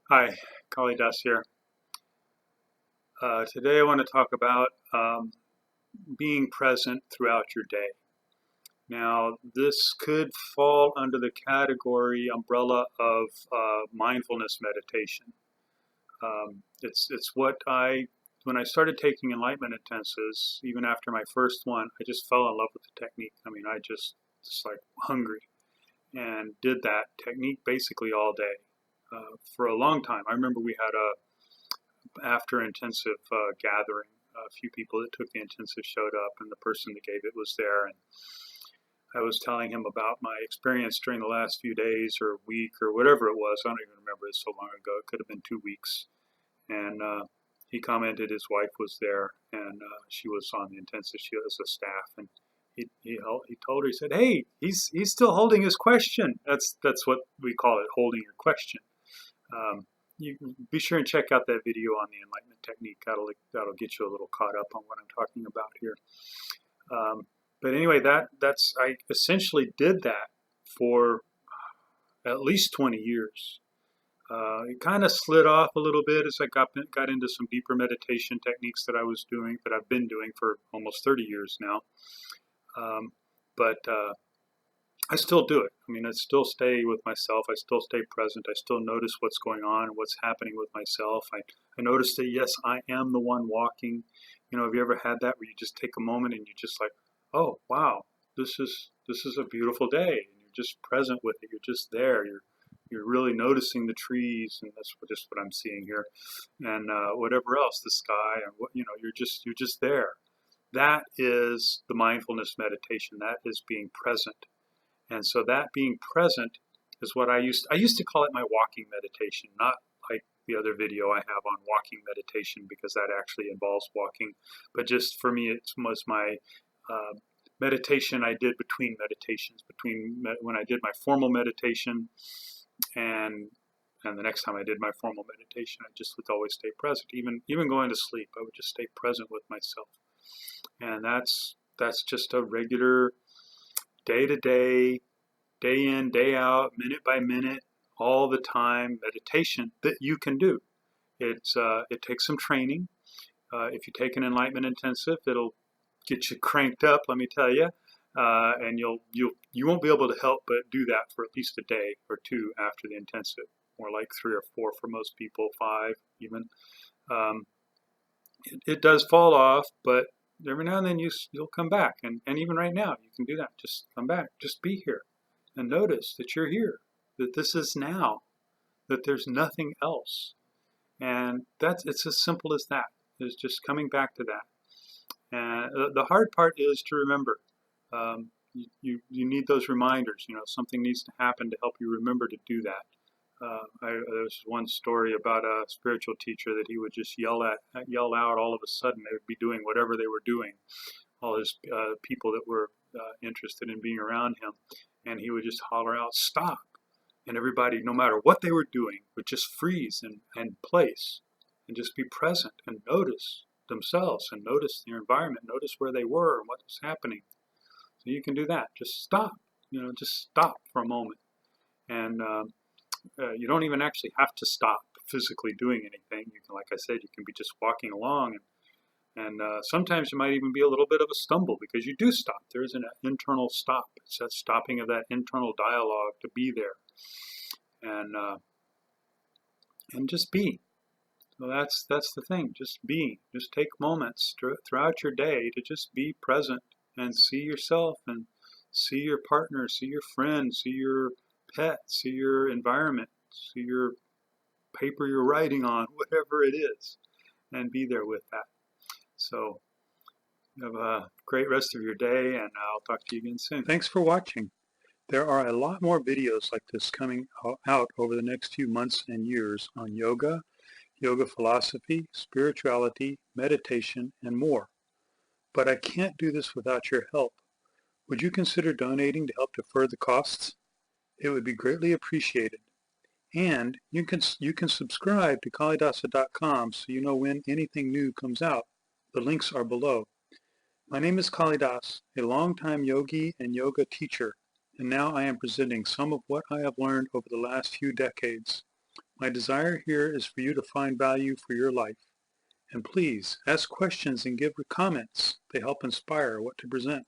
Hi, Kalidasa here. Today I want to talk about being present throughout your day. Now, this could fall under the category umbrella of mindfulness meditation. It's what when I started taking enlightenment intensives, even after my first one, I just fell in love with the technique. I mean, I just like hungry and did that technique basically all day for a long time. I remember we had a after intensive gathering, a few people that took the intensive showed up, and the person that gave it was there. And I was telling him about my experience during the last few days or week or whatever it was. I don't even remember. It's so long ago. It could have been 2 weeks. And he commented his wife was there, and she was on the intensive. She was a staff, and he told her, he said, "Hey, he's still holding his question." That's what we call it, holding your question. Um, you be sure and check out that video on the enlightenment technique. That'll get you a little caught up on what I'm talking about here. But anyway, that's I essentially did that for at least 20 years. It kind of slid off a little bit as I got into some deeper meditation techniques that I've been doing for almost 30 years now. But I still do it. I mean, I still stay with myself. I still stay present. I still notice what's going on and what's happening with myself. I notice that, yes, I am the one walking. Have you ever had that where you just take a moment and you just like, oh, wow, this is a beautiful day. And you're just present with it. You're just there. You're really noticing the trees, and that's just what I'm seeing here, and whatever else, the sky, and you're just there. That is the mindfulness meditation. That is being present. And so that being present is what I used to call it my walking meditation, not like the other video I have on walking meditation, because that actually involves walking. But just for me, it was my meditation I did between meditations, when I did my formal meditation and the next time I did my formal meditation, I just would always stay present. Even going to sleep, I would just stay present with myself. And that's just a regular day to day, day in, day out, minute by minute, all the time meditation that you can do. It takes some training. If you take an enlightenment intensive, it'll get you cranked up, let me tell you, and you won't be able to help but do that for at least a day or two after the intensive, more like 3 or 4 for most people, 5 even. Um, it does fall off, but every now and then you'll come back, and even right now you can do that. Just come back, just be here, and notice that you're here, that this is now, that there's nothing else, and it's as simple as that. Is just coming back to that. And the hard part is to remember. You need those reminders. Something needs to happen to help you remember to do that. There's one story about a spiritual teacher that he would just yell out all of a sudden. They would be doing whatever they were doing, all his people that were interested in being around him, and he would just holler out, "Stop!" And everybody, no matter what they were doing, would just freeze and place and just be present and notice themselves and notice their environment, notice where they were and what was happening. So you can do that. Just stop. Just stop for a moment, and you don't even actually have to stop physically doing anything. You can, like I said, you can be just walking along, and sometimes you might even be a little bit of a stumble because you do stop. There's an internal stop. It's that stopping of that internal dialogue to be there, and just be. So that's the thing. Just be. Just take moments throughout your day to just be present and see yourself and see your partner, see your friend, see your pet, see your environment, see your paper you're writing on, whatever it is, and be there with that. So have a great rest of your day, and I'll talk to you again soon. Thanks for watching. There are a lot more videos like this coming out over the next few months and years on yoga, yoga philosophy, spirituality, meditation, and more. But I can't do this without your help. Would you consider donating to help defer the costs? It would be greatly appreciated. And you can subscribe to Kalidasa.com so you know when anything new comes out. The links are below. My name is Kalidasa, a longtime yogi and yoga teacher, and now I am presenting some of what I have learned over the last few decades. My desire here is for you to find value for your life. And please, ask questions and give comments. They help inspire what to present.